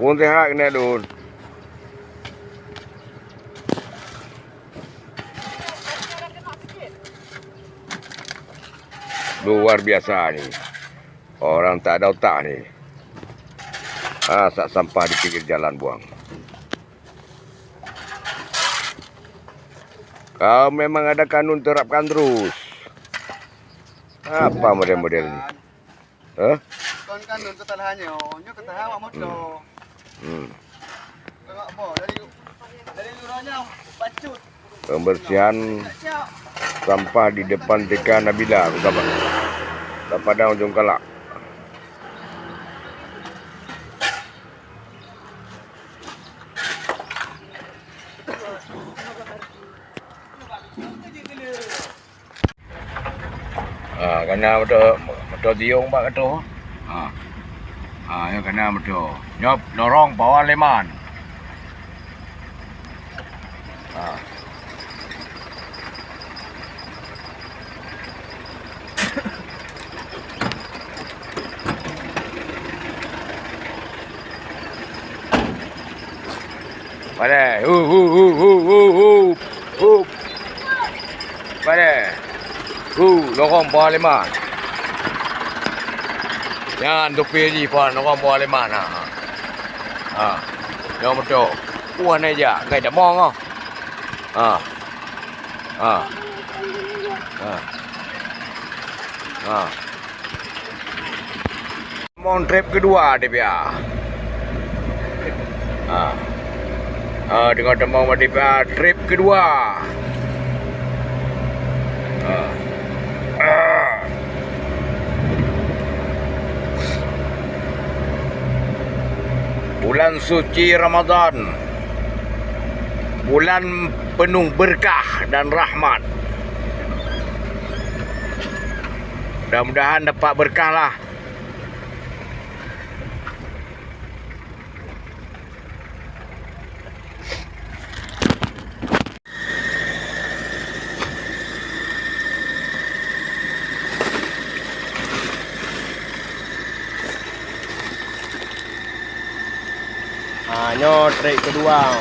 Pun sehat kena Dun. Luar biasa ni. Orang tak ada otak ni. Sak sampah di pinggir jalan buang. Kau memang ada kanun terapkan terus. Apa model-model ni? Kon kanun kesalahannya, nyo ketahan awak motor. Tengok apa dari lurahnya bacut. Pembersihan sampah di depan TK Nabila, sahabat. Padang Ujung Kalak. Kena betul tiung pak kata. Ya kena betul. Nyop dorong bawah leman. Pada, pada, dorong bawah leman. Jangan tupi ni pun dorong bawah leman. Yang betul. Puan aja, kayak dah mong Mon trip kedua dia biar. Dengan teman dia trip kedua. Bulan suci Ramadan, bulan penuh berkah dan rahmat. Mudah-mudahan dapat berkah lah. Nyo trik kedua.